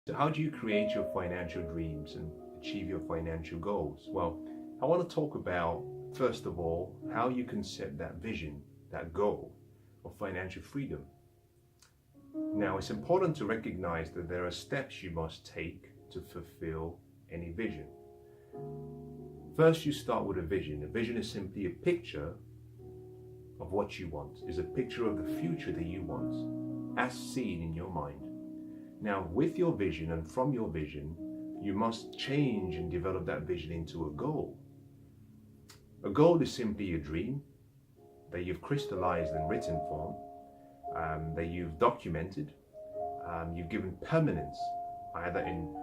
So how do you create your financial dreams and achieve your financial goals? Well, I want to talk about, first of all, how you can set that vision, that goal of financial freedom. Now, it's important to recognize that there are steps you must take to fulfill any vision. First, you start with a vision. A vision is simply a picture of what you want, is a picture of the future that you want, as seen in your mind. Now, with your vision and from your vision, you must change and develop that vision into a goal. A goal is simply a dream that you've crystallized in written form, that you've documented, you've given permanence, either in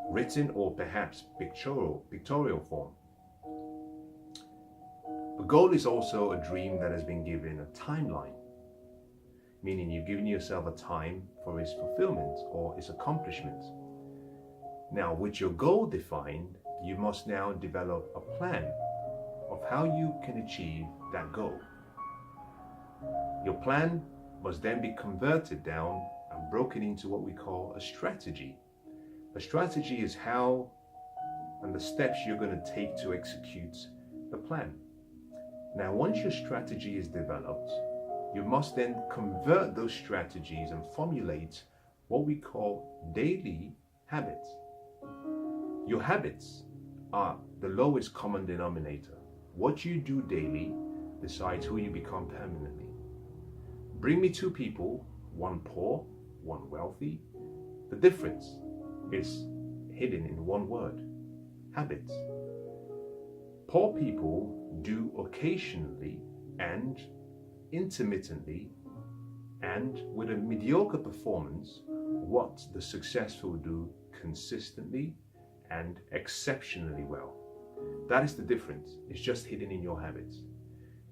written or perhaps pictorial form. A goal is also a dream that has been given a timeline, meaning you've given yourself a time for its fulfillment or its accomplishment. Now, with your goal defined, you must now develop a plan of how you can achieve that goal. Your plan must then be converted down and broken into what we call a strategy. A strategy is how and the steps you're going to take to execute the plan. Now, once your strategy is developed, you must then convert those strategies and formulate what we call daily habits. Your habits are the lowest common denominator. What you do daily decides who you become permanently. Bring me two people, one poor, one wealthy. The difference is hidden in one word: habits. Poor people do occasionally and intermittently and with a mediocre performance what the successful do consistently and exceptionally well. That is the difference. It's just hidden in your habits.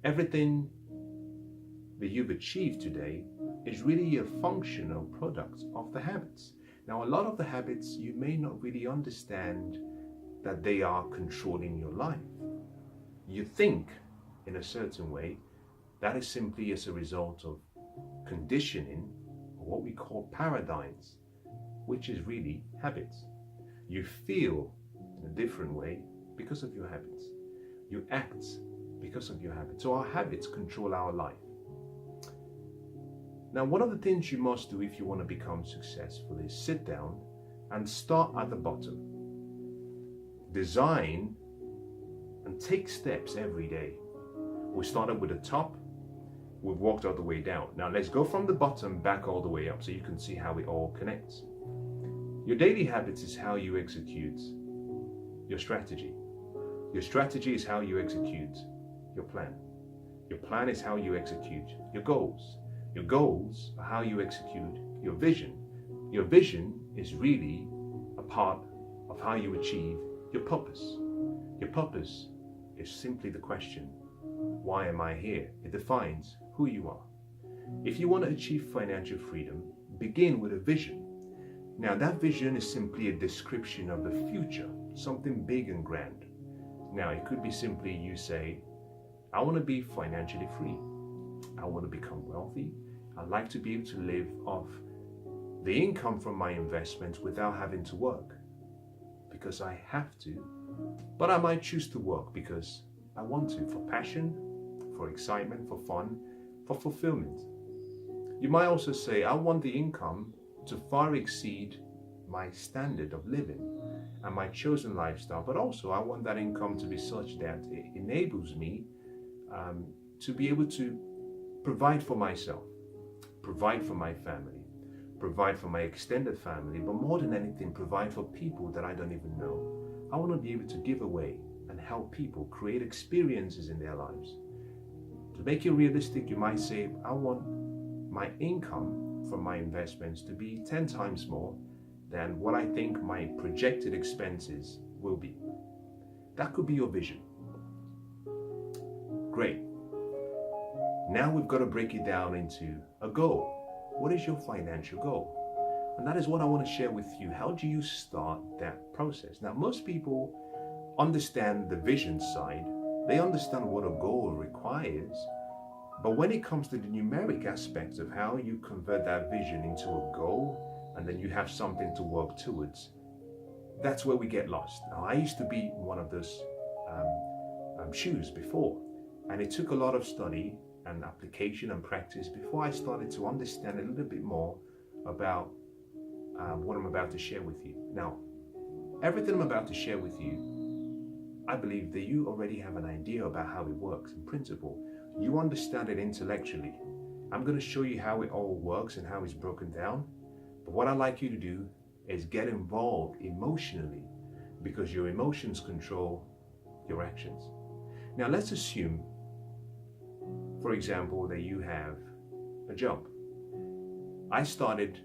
Everything that you've achieved today is really a functional product of the habits. Now, a lot of the habits you may not really understand that they are controlling your life. You think in a certain way. That is simply as a result of conditioning, or what we call paradigms, which is really habits. You feel in a different way because of your habits. You act because of your habits. So our habits control our life. Now, one of the things you must do if you want to become successful is sit down and start at the bottom. Design and take steps every day. We started with the top. We've walked all the way down. Now let's go from the bottom back all the way up so you can see how it all connects. Your daily habits is how you execute your strategy. Your strategy is how you execute your plan. Your plan is how you execute your goals. Your goals are how you execute your vision. Your vision is really a part of how you achieve your purpose. Your purpose is simply the question, why am I here? It defines who you are. If you want to achieve financial freedom, begin with a vision. Now, that vision is simply a description of the future, something big and grand. Now, it could be simply you say, I want to be financially free. I want to become wealthy. I'd like to be able to live off the income from my investments without having to work, because I have to, but I might choose to work because I want to, for passion, for excitement, for fun, for fulfillment. You might also say, I want the income to far exceed my standard of living and my chosen lifestyle, but also I want that income to be such that it enables me to be able to provide for myself, provide for my family, provide for my extended family, but more than anything, provide for people that I don't even know. I want to be able to give away and help people create experiences in their lives. To make it realistic, you might say, I want my income from my investments to be 10 times more than what I think my projected expenses will be. That could be your vision. Great. Now we've got to break it down into a goal. What is your financial goal? And that is what I want to share with you. How do you start that process? Now, most people understand the vision side. They understand what a goal requires. But when it comes to the numeric aspects of how you convert that vision into a goal, and then you have something to work towards, that's where we get lost. Now, I used to be one of those shoes before, and it took a lot of study and application and practice before I started to understand a little bit more about what I'm about to share with you. Now, everything I'm about to share with you, I believe that you already have an idea about how it works in principle. You understand it intellectually. I'm going to show you how it all works and how it's broken down. But what I'd like you to do is get involved emotionally, because your emotions control your actions. Now, let's assume, for example, that you have a job. I started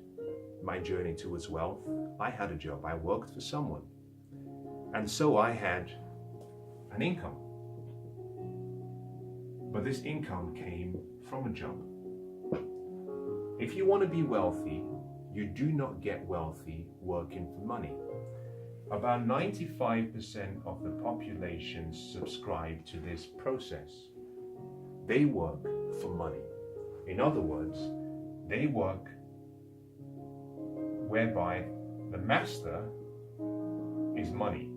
my journey towards wealth. I had a job. I worked for someone. And so I had an income. But this income came from a job. If you want to be wealthy, you do not get wealthy working for money. About 95% of the population subscribe to this process. They work for money. In other words, they work whereby the master is money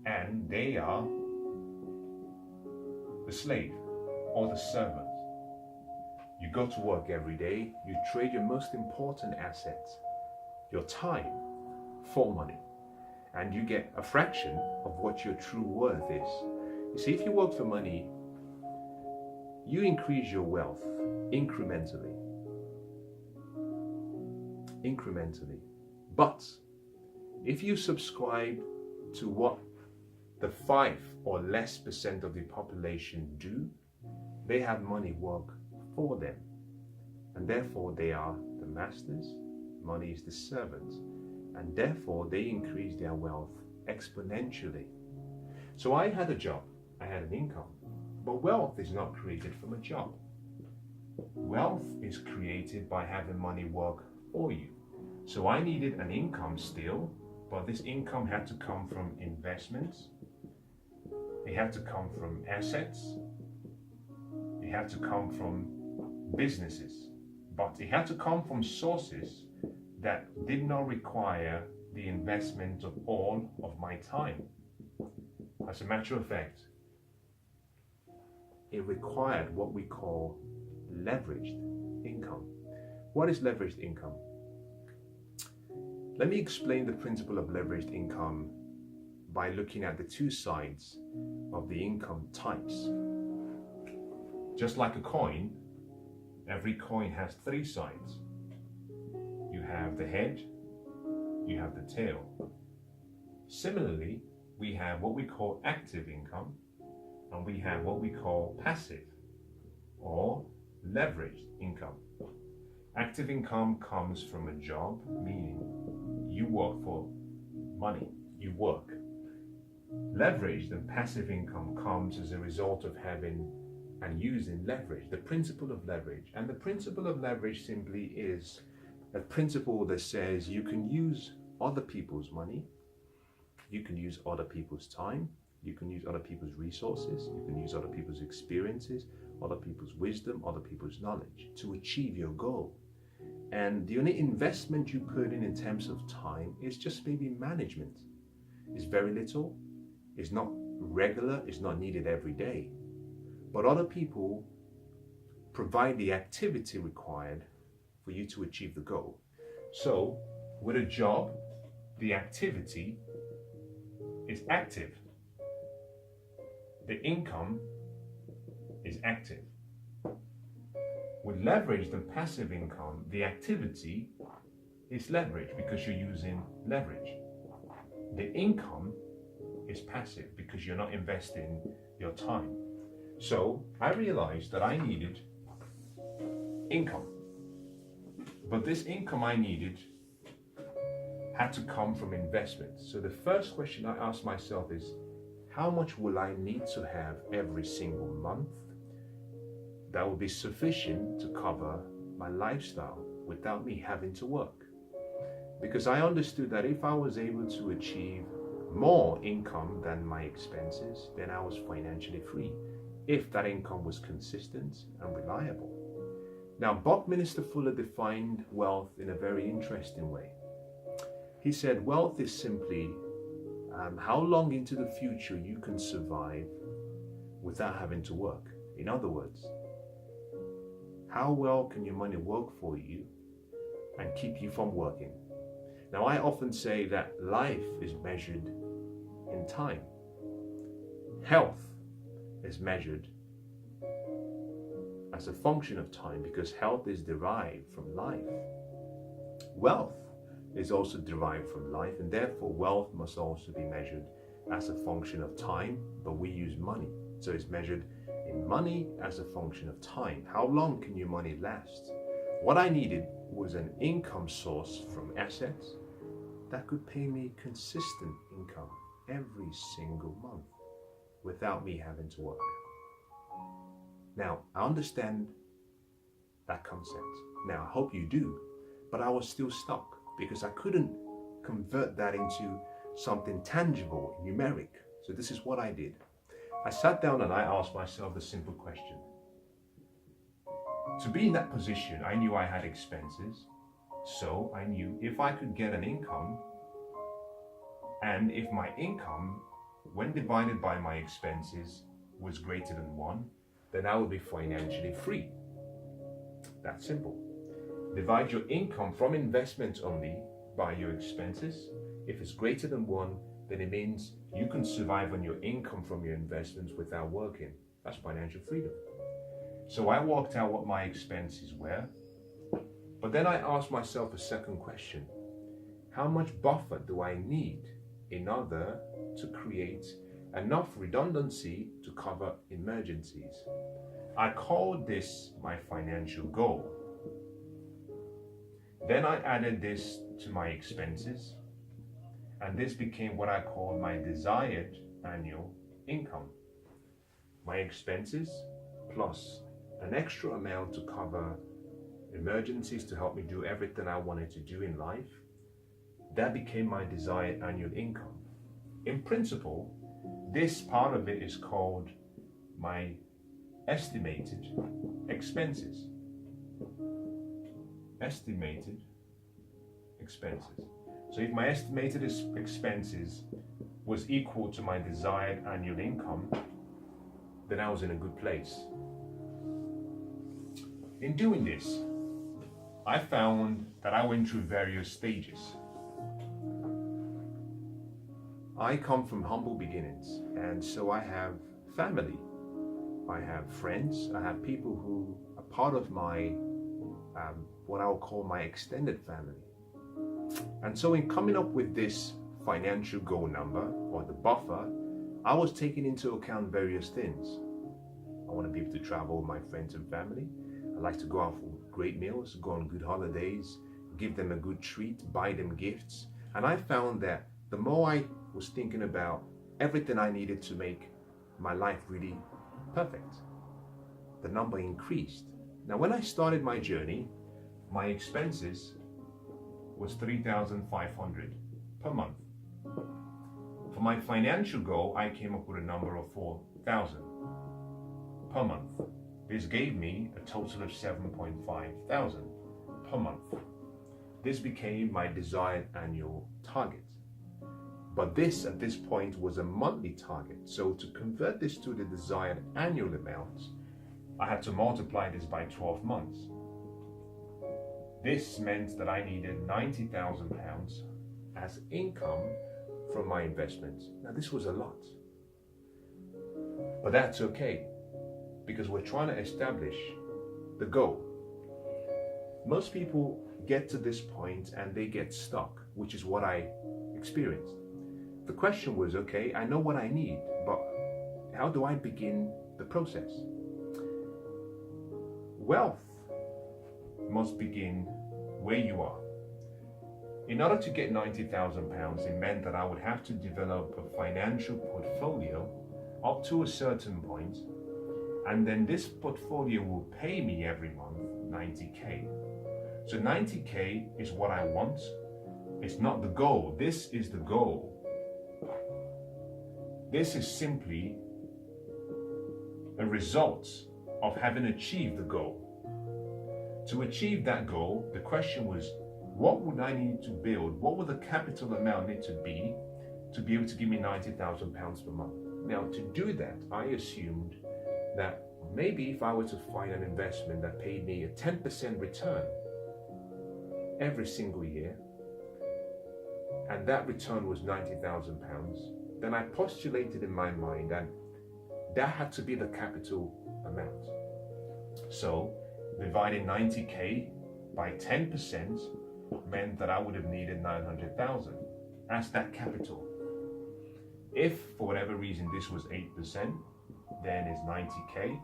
and they are the slave or the servant. You go to work every day, you trade your most important asset, your time, for money, and you get a fraction of what your true worth is. You see, if you work for money, you increase your wealth incrementally. But if you subscribe to what the 5 or less % of the population do, they have money work for them, and therefore they are the masters, money is the servant, and therefore they increase their wealth exponentially. So I had a job, I had an income, but wealth is not created from a job. Wealth is created by having money work for you. So I needed an income still, but this income had to come from investments, it had to come from assets, it had to come from businesses, but it had to come from sources that did not require the investment of all of my time. As a matter of fact, it required what we call leveraged income. What is leveraged income? Let me explain the principle of leveraged income by looking at the two sides of the income types. Just like a coin, every coin has 3 sides. You have the head, you have the tail. Similarly, we have what we call active income, and we have what we call passive or leveraged income. Active income comes from a job, meaning you work for money, you work. Leveraged and passive income comes as a result of having and using leverage, the principle of leverage. And the principle of leverage simply is a principle that says you can use other people's money, you can use other people's time, you can use other people's resources, you can use other people's experiences, other people's wisdom, other people's knowledge to achieve your goal. And the only investment you put in terms of time is just maybe management. It's very little, it's not regular, it's not needed every day. But other people provide the activity required for you to achieve the goal. So with a job, the activity is active. The income is active. With leveraged and passive income, the activity is leverage because you're using leverage. The income is passive because you're not investing your time. So I realized that I needed income. But this income I needed had to come from investments. So the first question I asked myself is, how much will I need to have every single month that will be sufficient to cover my lifestyle without me having to work? Because I understood that if I was able to achieve more income than my expenses, then I was financially free, if that income was consistent and reliable. Now, Buckminster Fuller defined wealth in a very interesting way. He said, wealth is simply how long into the future you can survive without having to work. In other words, how well can your money work for you and keep you from working? Now, I often say that life is measured in time. Health is measured as a function of time because health is derived from life. Wealth is also derived from life, and therefore wealth must also be measured as a function of time, but we use money. So it's measured in money as a function of time. How long can your money last? What I needed was an income source from assets that could pay me consistent income every single month without me having to work. Now, I understand that concept. Now, I hope you do, but I was still stuck because I couldn't convert that into something tangible, numeric. So this is what I did. I sat down and I asked myself a simple question. To be in that position, I knew I had expenses. So I knew if I could get an income, and if my income, when divided by my expenses, was greater than 1, then I would be financially free. That's simple. Divide your income from investments only by your expenses. If it's greater than 1, then it means you can survive on your income from your investments without working. That's financial freedom. So I worked out what my expenses were, but then I asked myself a second question. How much buffer do I need in order to create enough redundancy to cover emergencies? I called this my financial goal. Then I added this to my expenses, and this became what I call my desired annual income. My expenses plus an extra amount to cover emergencies to help me do everything I wanted to do in life. That became my desired annual income. In principle, this part of it is called my estimated expenses. Estimated expenses. So if my estimated expenses was equal to my desired annual income, then I was in a good place. In doing this, I found that I went through various stages. I come from humble beginnings, and so I have family, I have friends, I have people who are part of my, what I'll call my extended family. And so in coming up with this financial goal number, or the buffer, I was taking into account various things. I want to be able to travel with my friends and family. I like to go out for great meals, go on good holidays, give them a good treat, buy them gifts. And I found that the more I was thinking about everything I needed to make my life really perfect, the number increased. Now, when I started my journey, my expenses was $3,500 per month. For my financial goal, I came up with a number of $4,000 per month. This gave me a total of $7,500 per month. This became my desired annual target. But this, at this point, was a monthly target. So to convert this to the desired annual amount, I had to multiply this by 12 months. This meant that I needed £90,000 as income from my investments. Now, this was a lot. But that's okay, because we're trying to establish the goal. Most people get to this point and they get stuck, which is what I experienced. The question was, okay, I know what I need, but how do I begin the process? Wealth must begin where you are. In order to get £90,000, it meant that I would have to develop a financial portfolio up to a certain point, and then this portfolio will pay me every month 90K. So 90K is what I want. It's not the goal. This is the goal. This is simply a result of having achieved the goal. To achieve that goal, the question was, what would I need to build? What would the capital amount need to be able to give me £90,000 per month? Now, to do that, I assumed that maybe if I were to find an investment that paid me a 10% return every single year, and that return was £90,000, then I postulated in my mind that that had to be the capital amount. So dividing 90k by 10% meant that I would have needed 900,000 as that capital. If for whatever reason this was 8%, then it's 90k.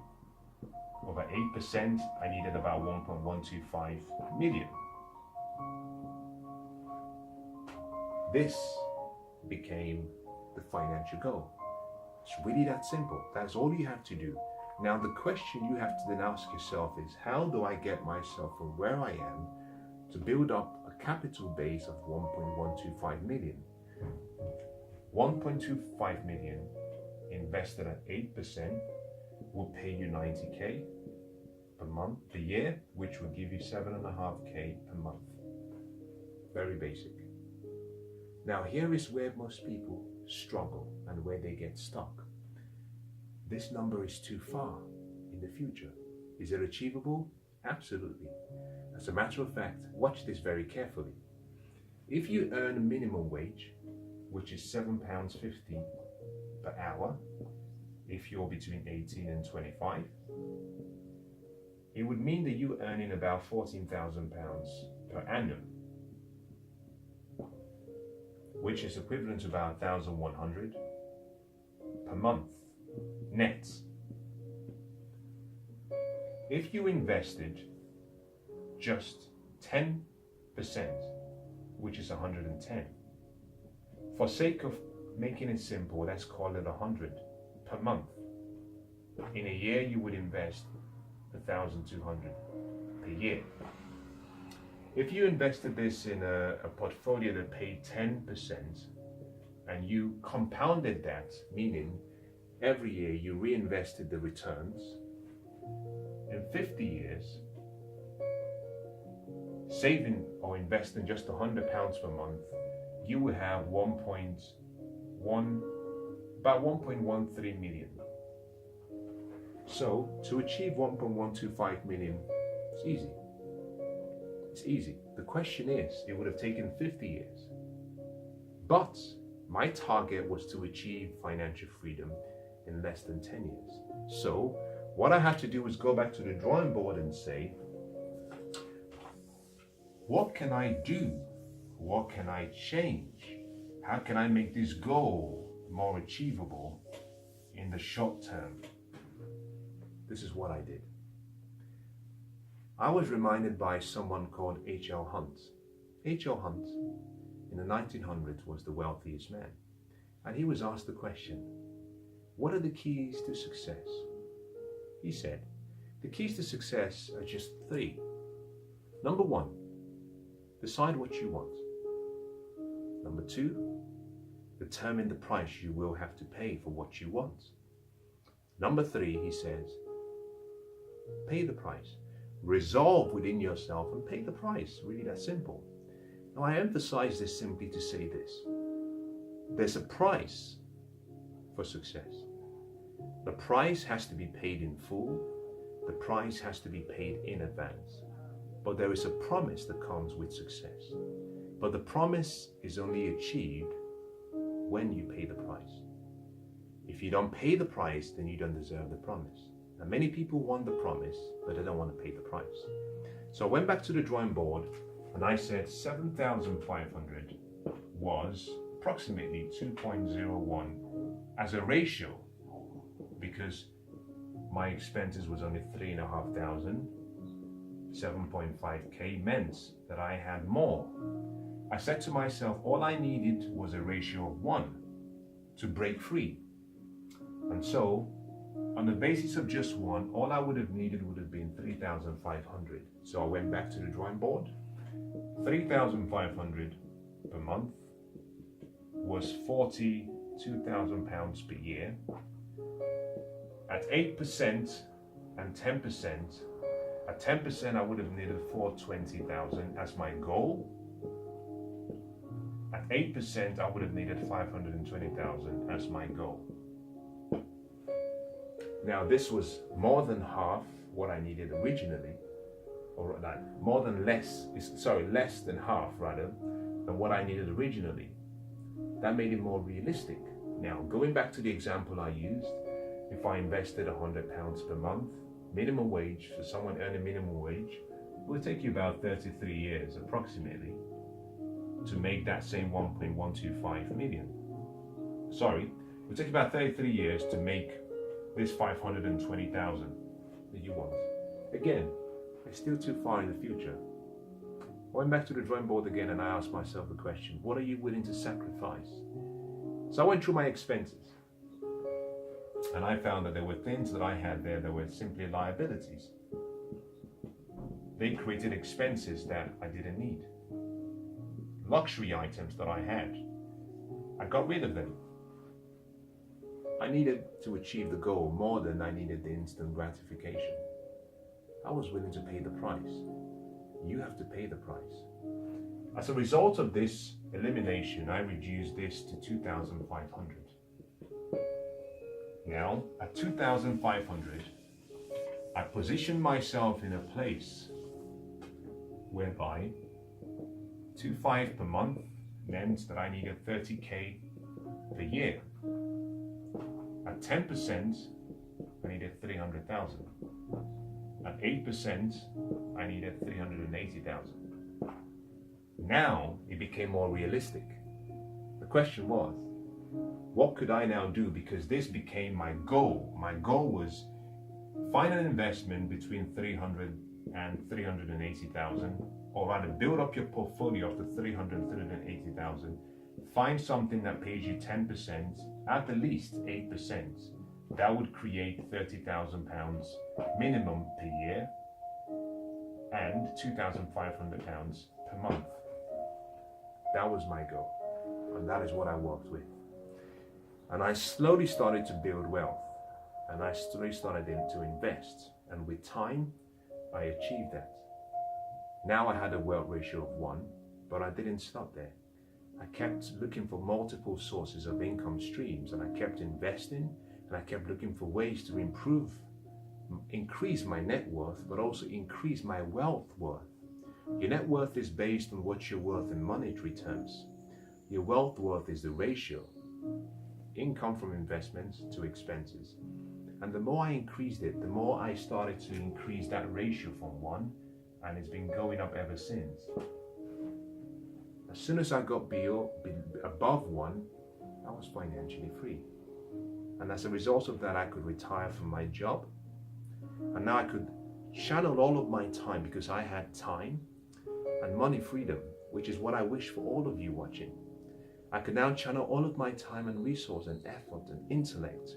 Over 8%, I needed about 1.125 million. This became the financial goal. It's really that simple. That's all you have to do. Now the question you have to then ask yourself is, how do I get myself from where I am to build up a capital base of 1.125 million? 1.25 million invested at 8% will pay you 90k per month a year, which will give you 7.5k per month. Very basic. Now here is where most people struggle and where they get stuck. This number is too far in the future. Is it achievable? Absolutely. As a matter of fact, watch this very carefully. If you earn a minimum wage, which is £7.50 per hour, if you're between 18 and 25, it would mean that you're earning about £14,000 per annum, which is equivalent to about 1,100 per month net. If you invested just 10%, which is 110, for sake of making it simple, let's call it 100 per month. In a year, you would invest 1,200 per year. If you invested this in a portfolio that paid 10% and you compounded that, meaning every year you reinvested the returns, in 50 years, saving or investing just £100 per month, you will have about 1.13 million. So to achieve 1.125 million, it's easy. It's easy. The question is, it would have taken 50 years. But my target was to achieve financial freedom in less than 10 years. So what I had to do was go back to the drawing board and say, what can I do? What can I change? How can I make this goal more achievable in the short term? This is what I did. I was reminded by someone called H.L. Hunt. H.L. Hunt in the 1900s was the wealthiest man. And he was asked the question, what are the keys to success? He said, the keys to success are just 3. Number 1, decide what you want. Number 2, determine the price you will have to pay for what you want. Number 3, he says, pay the price. Resolve within yourself and pay the price. Really that simple. Now I emphasize this simply to say this. There's a price for success. The price has to be paid in full. The price has to be paid in advance. But there is a promise that comes with success. But the promise is only achieved when you pay the price. If you don't pay the price, then you don't deserve the promise. Now, many people want the promise, but they don't want to pay the price. So I went back to the drawing board and I said 7,500 was approximately 2.01 as a ratio, because my expenses was only 3,500. 7.5k meant that I had more. I said to myself, all I needed was a ratio of 1 to break free. And so, on the basis of just 1, all I would have needed would have been 3,500. So I went back to the drawing board. 3,500 per month was £42,000 per year. At 8% and 10%, At 10%, I would have needed 420,000 as my goal. At 8%, I would have needed 520,000 as my goal. Now, this was more than half what I needed originally, or like less than half rather than what I needed originally. That made it more realistic. Now, going back to the example I used, if I invested £100 per month, minimum wage for someone earning minimum wage, it would take you about 33 years approximately to make that same 1.125 million. Sorry, it would take about 33 years to make this 520,000 that you want. Again, it's still too far in the future. I went back to the drawing board again and I asked myself the question, what are you willing to sacrifice? So I went through my expenses and I found that there were things that I had there that were simply liabilities. They created expenses that I didn't need. Luxury items that I had, I got rid of them. I needed to achieve the goal more than I needed the instant gratification. I was willing to pay the price. You have to pay the price. As a result of this elimination, I reduced this to 2,500. Now, at 2,500, I positioned myself in a place whereby 2,500 per month meant that I needed 30k per year. At 10%, I needed 300,000. At 8%, I needed 380,000. Now it became more realistic. The question was, what could I now do? Because this became my goal. My goal was find an investment between 300 and 380,000, or rather build up your portfolio of the 300 and 380,000. Find something that pays you 10%, at the least 8%. That would create £30,000 minimum per year and £2,500 per month. That was my goal, and that is what I worked with. And I slowly started to build wealth, and I slowly started to invest, and with time, I achieved that. Now I had a wealth ratio of 1, but I didn't stop there. I kept looking for multiple sources of income streams, and I kept investing, and I kept looking for ways to increase my net worth, but also increase my wealth worth. Your net worth is based on what you're worth in monetary terms. Your wealth worth is the ratio, income from investments to expenses. And the more I increased it, the more I started to increase that ratio from 1, and it's been going up ever since. As soon as I got above 1, I was financially free. And as a result of that, I could retire from my job. And now I could channel all of my time, because I had time and money freedom, which is what I wish for all of you watching. I could now channel all of my time and resource and effort and intellect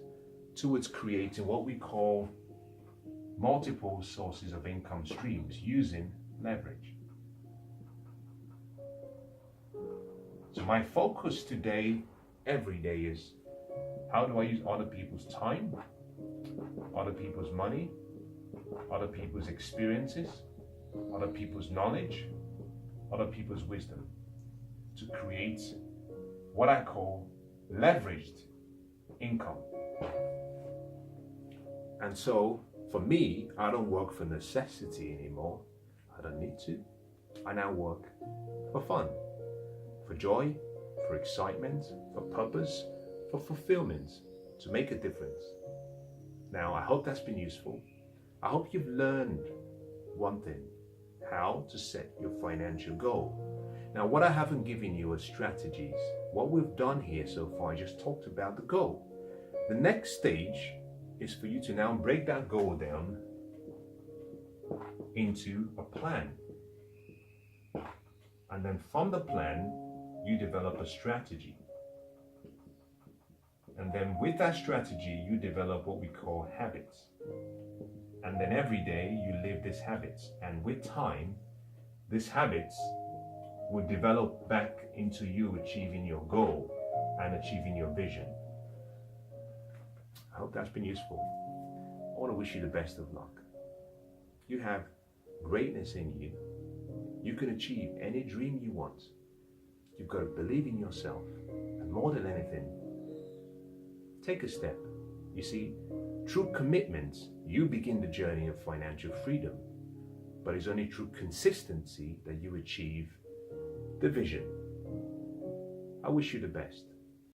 towards creating what we call multiple sources of income streams using leverage. So my focus today, every day, is how do I use other people's time, other people's money, other people's experiences, other people's knowledge, other people's wisdom to create what I call leveraged income. And so for me, I don't work for necessity anymore. I don't need to. I now work for fun, for joy, for excitement, for purpose, for fulfillment, to make a difference. Now, I hope that's been useful. I hope you've learned one thing, how to set your financial goal. Now, what I haven't given you are strategies. What we've done here so far, I just talked about the goal. The next stage is for you to now break that goal down into a plan. And then from the plan, you develop a strategy. And then with that strategy, you develop what we call habits. And then every day you live these habits. And with time, these habits will develop back into you achieving your goal and achieving your vision. I hope that's been useful. I want to wish you the best of luck. You have greatness in you, you can achieve any dream you want. You've got to believe in yourself, and more than anything, take a step. You see, through commitment, you begin the journey of financial freedom, but it's only through consistency that you achieve the vision. I wish you the best.